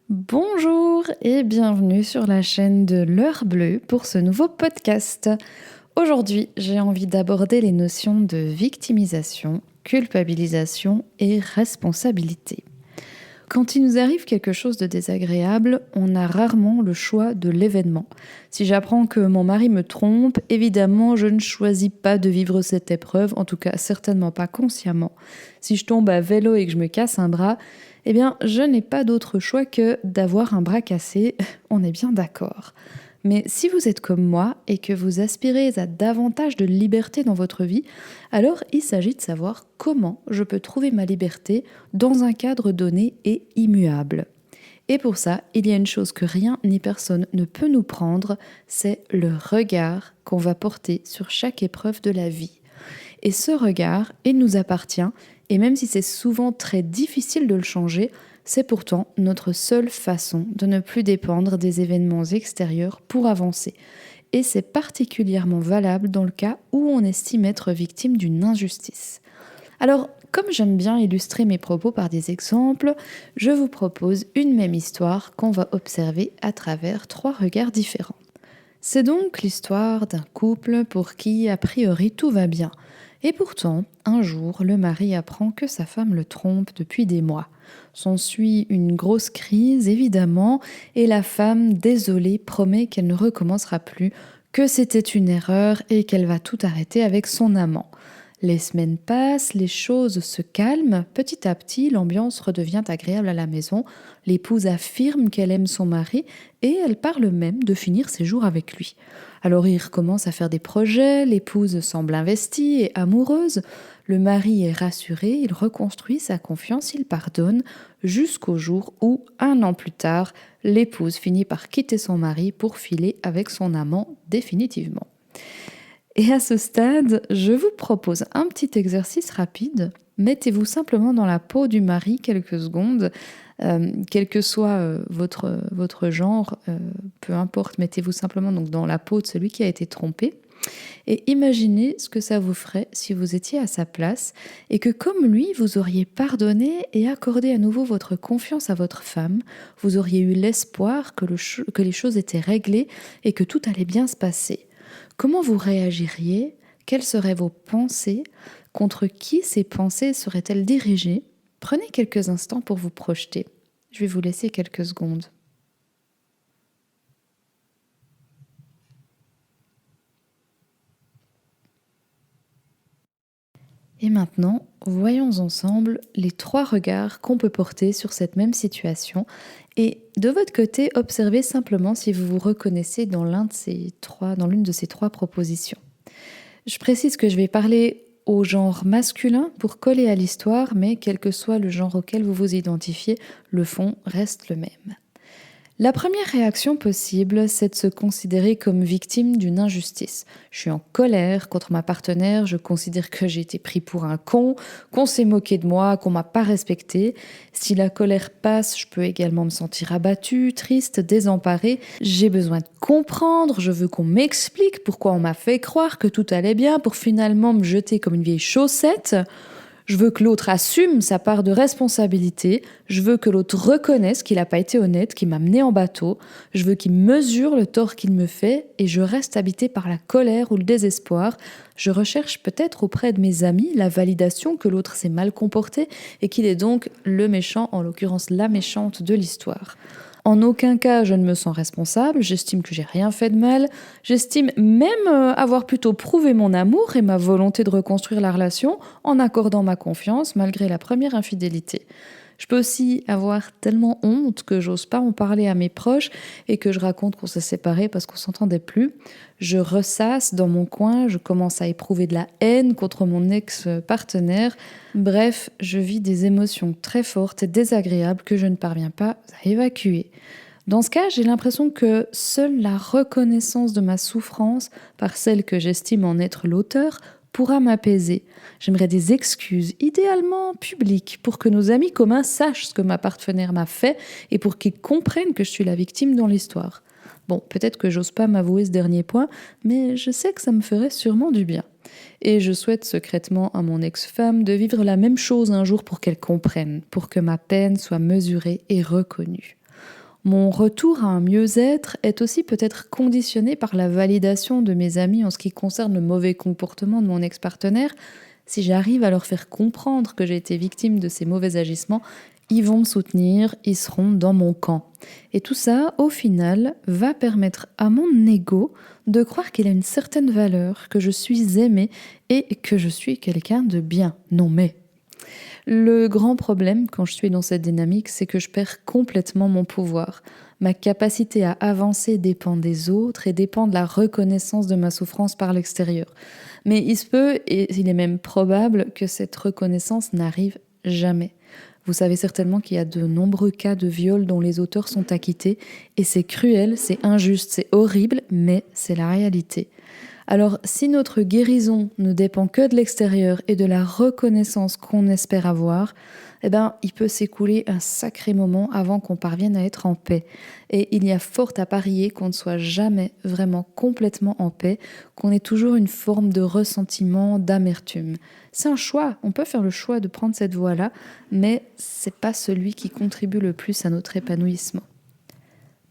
Bonjour et bienvenue sur la chaîne de l'Heure Bleue pour ce nouveau podcast. Aujourd'hui, j'ai envie d'aborder les notions de victimisation, culpabilisation et responsabilité. Quand il nous arrive quelque chose de désagréable, on a rarement le choix de l'événement. Si j'apprends que mon mari me trompe, évidemment, je ne choisis pas de vivre cette épreuve, en tout cas certainement pas consciemment. Si je tombe à vélo et que je me casse un bras, eh bien, je n'ai pas d'autre choix que d'avoir un bras cassé, on est bien d'accord. Mais si vous êtes comme moi et que vous aspirez à davantage de liberté dans votre vie, alors il s'agit de savoir comment je peux trouver ma liberté dans un cadre donné et immuable. Et pour ça, il y a une chose que rien ni personne ne peut nous prendre, c'est le regard qu'on va porter sur chaque épreuve de la vie. Et ce regard, il nous appartient, et même si c'est souvent très difficile de le changer, c'est pourtant notre seule façon de ne plus dépendre des événements extérieurs pour avancer. Et c'est particulièrement valable dans le cas où on estime être victime d'une injustice. Alors, comme j'aime bien illustrer mes propos par des exemples, je vous propose une même histoire qu'on va observer à travers 3 regards différents. C'est donc l'histoire d'un couple pour qui, a priori, tout va bien. Et pourtant, un jour, le mari apprend que sa femme le trompe depuis des mois. S'ensuit une grosse crise, évidemment, et la femme, désolée, promet qu'elle ne recommencera plus, que c'était une erreur et qu'elle va tout arrêter avec son amant. Les semaines passent, les choses se calment, petit à petit l'ambiance redevient agréable à la maison, l'épouse affirme qu'elle aime son mari et elle parle même de finir ses jours avec lui. Alors il recommence à faire des projets, l'épouse semble investie et amoureuse, le mari est rassuré, il reconstruit sa confiance, il pardonne, jusqu'au jour où, 1 an plus tard, l'épouse finit par quitter son mari pour filer avec son amant définitivement. Et à ce stade, je vous propose un petit exercice rapide. Mettez-vous simplement dans la peau du mari quelques secondes, quel que soit votre genre, peu importe, mettez-vous simplement donc dans la peau de celui qui a été trompé. Et imaginez ce que ça vous ferait si vous étiez à sa place et que comme lui, vous auriez pardonné et accordé à nouveau votre confiance à votre femme, vous auriez eu l'espoir que les choses étaient réglées et que tout allait bien se passer. Comment vous réagiriez? Quelles seraient vos pensées? Contre qui ces pensées seraient-elles dirigées? Prenez quelques instants pour vous projeter. Je vais vous laisser quelques secondes. Et maintenant, voyons ensemble les 3 regards qu'on peut porter sur cette même situation. Et de votre côté, observez simplement si vous vous reconnaissez dans l'une de ces 3 propositions. Je précise que je vais parler au genre masculin pour coller à l'histoire, mais quel que soit le genre auquel vous vous identifiez, le fond reste le même. La première réaction possible, c'est de se considérer comme victime d'une injustice. Je suis en colère contre ma partenaire, je considère que j'ai été pris pour un con, qu'on s'est moqué de moi, qu'on m'a pas respecté. Si la colère passe, je peux également me sentir abattue, triste, désemparée. J'ai besoin de comprendre, je veux qu'on m'explique pourquoi on m'a fait croire que tout allait bien pour finalement me jeter comme une vieille chaussette. Je veux que l'autre assume sa part de responsabilité. Je veux que l'autre reconnaisse qu'il n'a pas été honnête, qu'il m'a mené en bateau. Je veux qu'il mesure le tort qu'il me fait et je reste habitée par la colère ou le désespoir. Je recherche peut-être auprès de mes amis la validation que l'autre s'est mal comporté et qu'il est donc le méchant, en l'occurrence la méchante de l'histoire. En aucun cas je ne me sens responsable, j'estime que j'ai rien fait de mal, j'estime même avoir plutôt prouvé mon amour et ma volonté de reconstruire la relation en accordant ma confiance malgré la première infidélité. Je peux aussi avoir tellement honte que j'ose pas en parler à mes proches et que je raconte qu'on s'est séparés parce qu'on s'entendait plus. Je ressasse dans mon coin, je commence à éprouver de la haine contre mon ex-partenaire. Bref, je vis des émotions très fortes et désagréables que je ne parviens pas à évacuer. Dans ce cas, j'ai l'impression que seule la reconnaissance de ma souffrance par celle que j'estime en être l'auteur pourra m'apaiser. J'aimerais des excuses, idéalement publiques, pour que nos amis communs sachent ce que ma partenaire m'a fait et pour qu'ils comprennent que je suis la victime dans l'histoire. Bon, peut-être que j'ose pas m'avouer ce dernier point, mais je sais que ça me ferait sûrement du bien. Et je souhaite secrètement à mon ex-femme de vivre la même chose un jour pour qu'elle comprenne, pour que ma peine soit mesurée et reconnue. Mon retour à un mieux-être est aussi peut-être conditionné par la validation de mes amis en ce qui concerne le mauvais comportement de mon ex-partenaire. Si j'arrive à leur faire comprendre que j'ai été victime de ces mauvais agissements, ils vont me soutenir, ils seront dans mon camp. Et tout ça, au final, va permettre à mon ego de croire qu'il a une certaine valeur, que je suis aimée et que je suis quelqu'un de bien. Non mais... Le grand problème quand je suis dans cette dynamique, c'est que je perds complètement mon pouvoir. Ma capacité à avancer dépend des autres et dépend de la reconnaissance de ma souffrance par l'extérieur. Mais il se peut, et il est même probable, que cette reconnaissance n'arrive jamais. Vous savez certainement qu'il y a de nombreux cas de viol dont les auteurs sont acquittés, et c'est cruel, c'est injuste, c'est horrible, mais c'est la réalité. Alors, si notre guérison ne dépend que de l'extérieur et de la reconnaissance qu'on espère avoir, il peut s'écouler un sacré moment avant qu'on parvienne à être en paix. Et il y a fort à parier qu'on ne soit jamais vraiment complètement en paix, qu'on ait toujours une forme de ressentiment, d'amertume. C'est un choix, on peut faire le choix de prendre cette voie-là, mais c'est pas celui qui contribue le plus à notre épanouissement.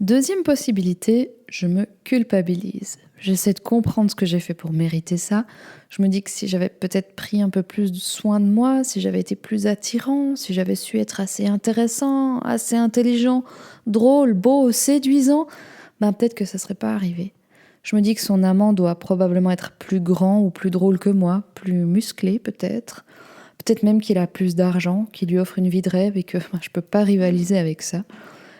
Deuxième possibilité, je me culpabilise. J'essaie de comprendre ce que j'ai fait pour mériter ça. Je me dis que si j'avais peut-être pris un peu plus de soin de moi, si j'avais été plus attirant, si j'avais su être assez intéressant, assez intelligent, drôle, beau, séduisant, peut-être que ça ne serait pas arrivé. Je me dis que son amant doit probablement être plus grand ou plus drôle que moi, plus musclé peut-être. Peut-être même qu'il a plus d'argent, qu'il lui offre une vie de rêve et que je ne peux pas rivaliser avec ça.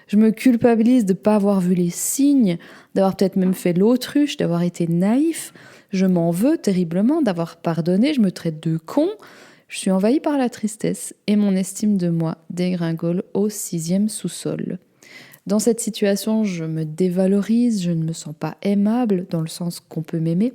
Je me culpabilise de ne pas avoir vu les signes, d'avoir peut-être même fait l'autruche, d'avoir été naïf. Je m'en veux terriblement d'avoir pardonné, je me traite de con. Je suis envahie par la tristesse et mon estime de moi dégringole au 6e sous-sol. Dans cette situation, je me dévalorise, je ne me sens pas aimable dans le sens qu'on peut m'aimer.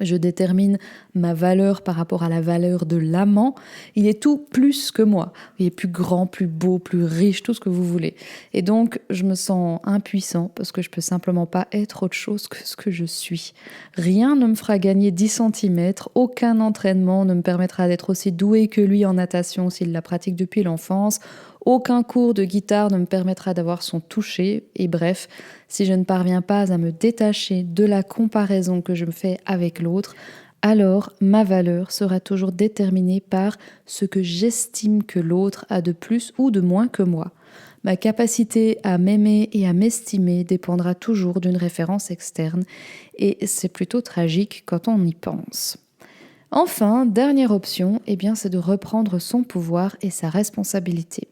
Je détermine ma valeur par rapport à la valeur de l'amant. Il est tout plus que moi. Il est plus grand, plus beau, plus riche, tout ce que vous voulez. Et donc, je me sens impuissant parce que je peux simplement pas être autre chose que ce que je suis. Rien ne me fera gagner 10 centimètres. Aucun entraînement ne me permettra d'être aussi doué que lui en natation s'il la pratique depuis l'enfance. Aucun cours de guitare ne me permettra d'avoir son toucher. Et bref, si je ne parviens pas à me détacher de la comparaison que je me fais avec l'autre, alors ma valeur sera toujours déterminée par ce que j'estime que l'autre a de plus ou de moins que moi. Ma capacité à m'aimer et à m'estimer dépendra toujours d'une référence externe, et c'est plutôt tragique quand on y pense. Enfin, dernière option, c'est de reprendre son pouvoir et sa responsabilité.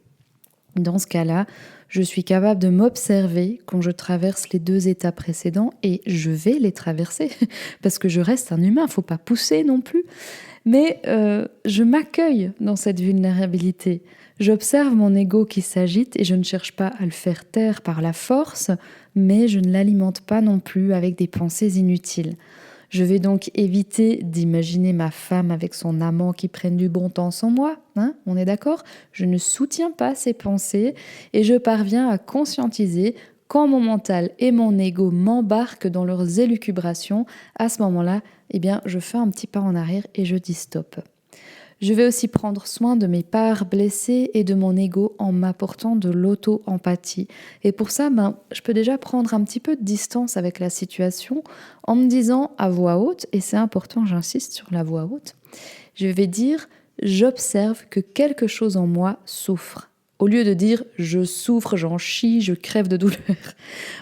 Dans ce cas-là, je suis capable de m'observer quand je traverse les 2 états précédents et je vais les traverser parce que je reste un humain, faut pas pousser non plus. Mais je m'accueille dans cette vulnérabilité. J'observe mon ego qui s'agite et je ne cherche pas à le faire taire par la force, mais je ne l'alimente pas non plus avec des pensées inutiles. Je vais donc éviter d'imaginer ma femme avec son amant qui prenne du bon temps sans moi, on est d'accord ? Je ne soutiens pas ces pensées et je parviens à conscientiser quand mon mental et mon ego m'embarquent dans leurs élucubrations. À ce moment-là, je fais un petit pas en arrière et je dis stop. Je vais aussi prendre soin de mes parts blessées et de mon ego en m'apportant de l'auto-empathie. Et pour ça, je peux déjà prendre un petit peu de distance avec la situation en me disant à voix haute, et c'est important, j'insiste sur la voix haute, je vais dire « j'observe que quelque chose en moi souffre ». Au lieu de dire « je souffre, j'en chie, je crève de douleur ».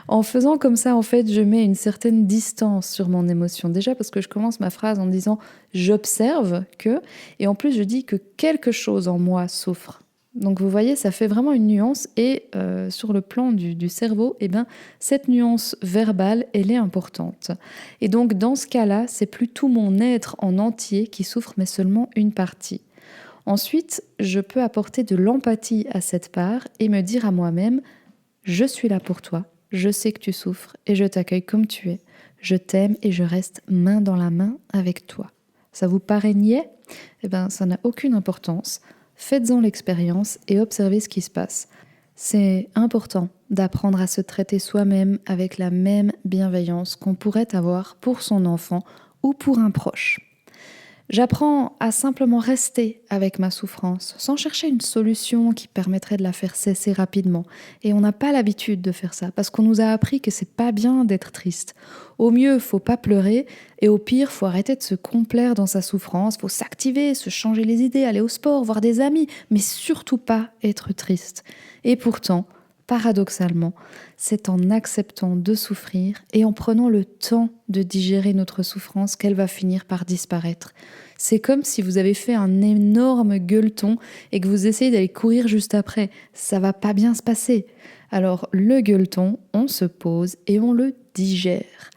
En faisant comme ça, en fait, je mets une certaine distance sur mon émotion. Déjà parce que je commence ma phrase en disant « j'observe que », et en plus je dis que quelque chose en moi souffre. Donc vous voyez, ça fait vraiment une nuance et sur le plan du cerveau, cette nuance verbale, elle est importante. Et donc dans ce cas-là, c'est plus tout mon être en entier qui souffre, mais seulement une partie. Ensuite, je peux apporter de l'empathie à cette part et me dire à moi-même « je suis là pour toi, je sais que tu souffres et je t'accueille comme tu es. Je t'aime et je reste main dans la main avec toi. » Ça vous paraît niais ? Ça n'a aucune importance. Faites-en l'expérience et observez ce qui se passe. C'est important d'apprendre à se traiter soi-même avec la même bienveillance qu'on pourrait avoir pour son enfant ou pour un proche. J'apprends à simplement rester avec ma souffrance, sans chercher une solution qui permettrait de la faire cesser rapidement. Et on n'a pas l'habitude de faire ça, parce qu'on nous a appris que c'est pas bien d'être triste. Au mieux, faut pas pleurer, et au pire, faut arrêter de se complaire dans sa souffrance, faut s'activer, se changer les idées, aller au sport, voir des amis, mais surtout pas être triste. Et pourtant, paradoxalement, c'est en acceptant de souffrir et en prenant le temps de digérer notre souffrance qu'elle va finir par disparaître. C'est comme si vous avez fait un énorme gueuleton et que vous essayez d'aller courir juste après. Ça va pas bien se passer. Alors le gueuleton, on se pose et on le digère.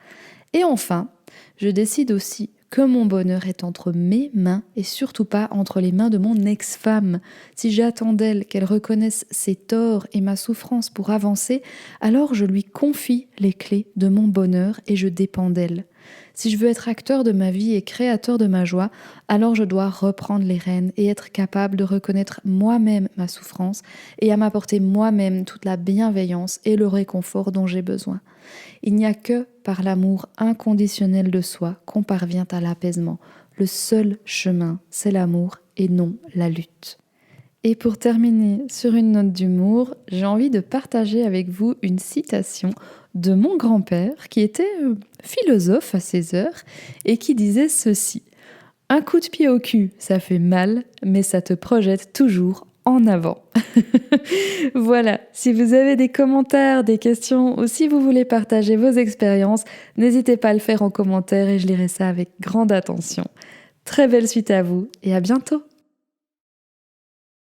Et enfin, je décide aussi que mon bonheur est entre mes mains et surtout pas entre les mains de mon ex-femme. Si j'attends d'elle qu'elle reconnaisse ses torts et ma souffrance pour avancer, alors je lui confie les clés de mon bonheur et je dépends d'elle. Si je veux être acteur de ma vie et créateur de ma joie, alors je dois reprendre les rênes et être capable de reconnaître moi-même ma souffrance et à m'apporter moi-même toute la bienveillance et le réconfort dont j'ai besoin. Il n'y a que par l'amour inconditionnel de soi qu'on parvient à l'apaisement. Le seul chemin, c'est l'amour et non la lutte. Et pour terminer sur une note d'humour, j'ai envie de partager avec vous une citation de mon grand-père qui était philosophe à ses heures et qui disait ceci: un coup de pied au cul, ça fait mal, mais ça te projette toujours en avant. Voilà, si vous avez des commentaires, des questions ou si vous voulez partager vos expériences, n'hésitez pas à le faire en commentaire et je lirai ça avec grande attention. Très belle suite à vous et à bientôt!